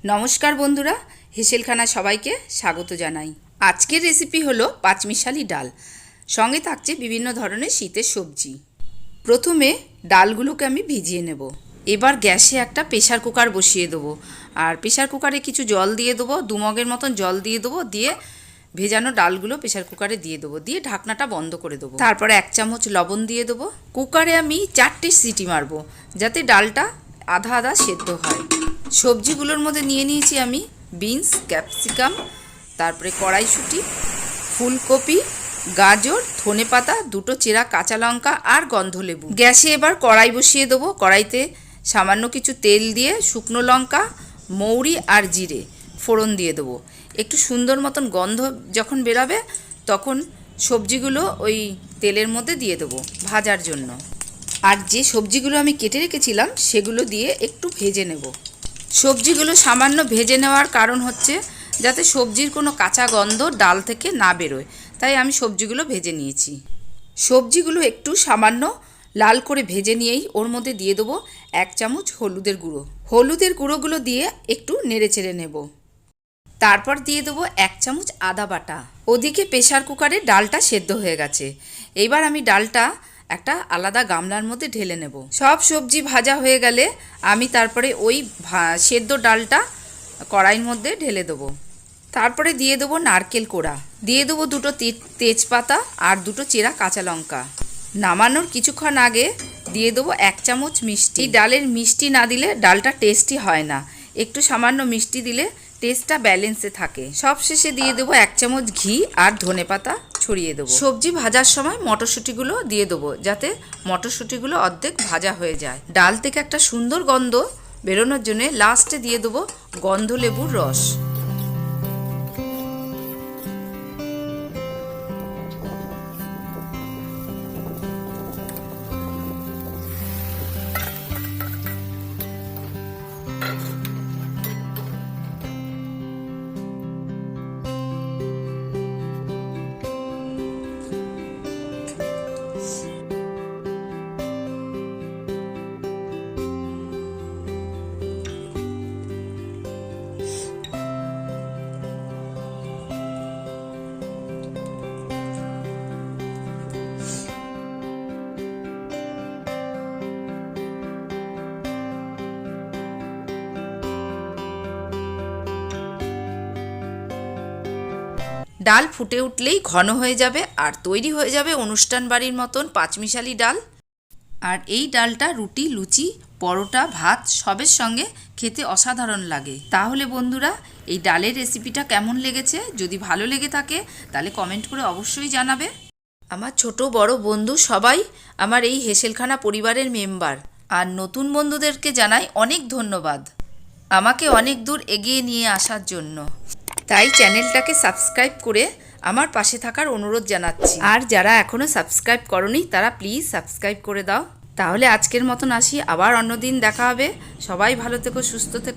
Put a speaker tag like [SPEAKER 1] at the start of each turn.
[SPEAKER 1] নমস্কার বন্ধুরা, হেসেলখানা সবাইকে স্বাগত জানাই। আজকের রেসিপি হলো পাঁচমিশালি ডাল, সঙ্গে থাকছে বিভিন্ন ধরনের শীতের সবজি। প্রথমে ডালগুলোকে আমি ভিজিয়ে নেব। এবার গ্যাসে একটা প্রেসার কুকার বসিয়ে দেবো, আর প্রেসার কুকারে কিছু জল দিয়ে দেবো, 2 মগের মতন জল দিয়ে দেবো, দিয়ে ভেজানো ডালগুলো প্রেসার কুকারে দিয়ে দেবো, দিয়ে ঢাকনাটা বন্ধ করে দেবো। তারপরে 1 চামচ লবণ দিয়ে দেবো। কুকারে আমি 4টে সিটি মারবো, যাতে ডালটা আধা আধা সেদ্ধ হয়। সবজিগুলোর মধ্যে নিয়ে নিয়েছি আমি বিনস, ক্যাপসিকাম, তারপরে কড়াইশুঁটি, ফুলকপি, গাজর, ধনেপাতা, 2টো চেরা কাঁচা লঙ্কা আর গন্ধলেবু। গ্যাসে এবার কড়াই বসিয়ে দেবো। কড়াইতে সামান্য কিছু তেল দিয়ে শুকনো লঙ্কা, মৌরি আর জিরে ফোড়ন দিয়ে দেবো। একটু সুন্দর মতন গন্ধ যখন বেরাবে তখন সবজিগুলো ওই তেলের মধ্যে দিয়ে দেবো ভাজার জন্য। আর যে সবজিগুলো আমি কেটে রেখেছিলাম সেগুলো দিয়ে একটু ভেজে নেব। সবজিগুলো সামান্য ভেজে নেওয়ার কারণ হচ্ছে যাতে সবজির কোনো কাঁচা গন্ধ ডাল থেকে না বেরোয়, তাই আমি সবজিগুলো ভেজে নিয়েছি। সবজিগুলো একটু সামান্য লাল করে ভেজে নিয়েই ওর মধ্যে দিয়ে দেবো 1 চামচ হলুদের গুঁড়ো। হলুদের গুঁড়োগুলো দিয়ে একটু নেড়ে চেড়ে নেব। তারপর দিয়ে দেবো 1 চামচ আদা বাটা। ওদিকে প্রেসার কুকারে ডালটা সেদ্ধ হয়ে গেছে। এইবার আমি ডালটা একটা আলাদা গামলার মধ্যে ঢেলে নেব। সব সবজি ভাজা হয়ে গেলে আমি তারপরে ওই সেদ্ধ ডালটা কড়াইয়ের মধ্যে ঢেলে দেবো। তারপরে দিয়ে দেবো নারকেল কোড়া, দিয়ে দেবো 2টো তেজপাতা আর 2টো চেরা কাঁচা লঙ্কা। নামানোর কিছুক্ষণ আগে দিয়ে দেবো 1 চামচ মিষ্টি। ডালের মিষ্টি না দিলে ডালটা টেস্টি হয় না, একটু সামান্য মিষ্টি দিলে টেস্টটা ব্যালেন্সে থাকে। সব শেষে দিয়ে দেবো 1 চামচ ঘি আর ধনেপাতা ছড়িয়ে দেবো। সবজি ভাজার সময় মটরশুঁটিগুলো দিয়ে দেবো, যাতে মটরশুঁটিগুলো অর্ধেক ভাজা হয়ে যায়। ডাল থেকে একটা সুন্দর গন্ধ বেরোনোর জন্য লাস্টে দিয়ে দেবো গন্ধলেবুর রস। ডাল ফুটে উঠলেই ঘন হয়ে যাবে আর তৈরি হয়ে যাবে অনুষ্ঠান বাড়ির মতন পাঁচমিশালি ডাল। আর এই ডালটা রুটি, লুচি, পরোটা, ভাত সবের সঙ্গে খেতে অসাধারণ লাগে। তাহলে বন্ধুরা, এই ডালের রেসিপিটা কেমন লেগেছে? যদি ভালো লেগে থাকে তাহলে কমেন্ট করে অবশ্যই জানাবে। আমার ছোট বড় বন্ধু সবাই আমার এই হেসেলখানা পরিবারের মেম্বার। আর নতুন বন্ধুদেরকে জানাই অনেক ধন্যবাদ আমাকে অনেক দূর এগিয়ে নিয়ে আসার জন্য। তাই চ্যানেলটাকে সাবস্ক্রাইব করে আমার পাশে থাকার অনুরোধ জানাচ্ছি। আর যারা এখনও সাবস্ক্রাইব করনি তারা প্লিজ সাবস্ক্রাইব করে দাও। তাহলে আজকের মতন আসি, আবার অন্যদিন দেখা হবে। সবাই ভালো থেকো, সুস্থ থেকো।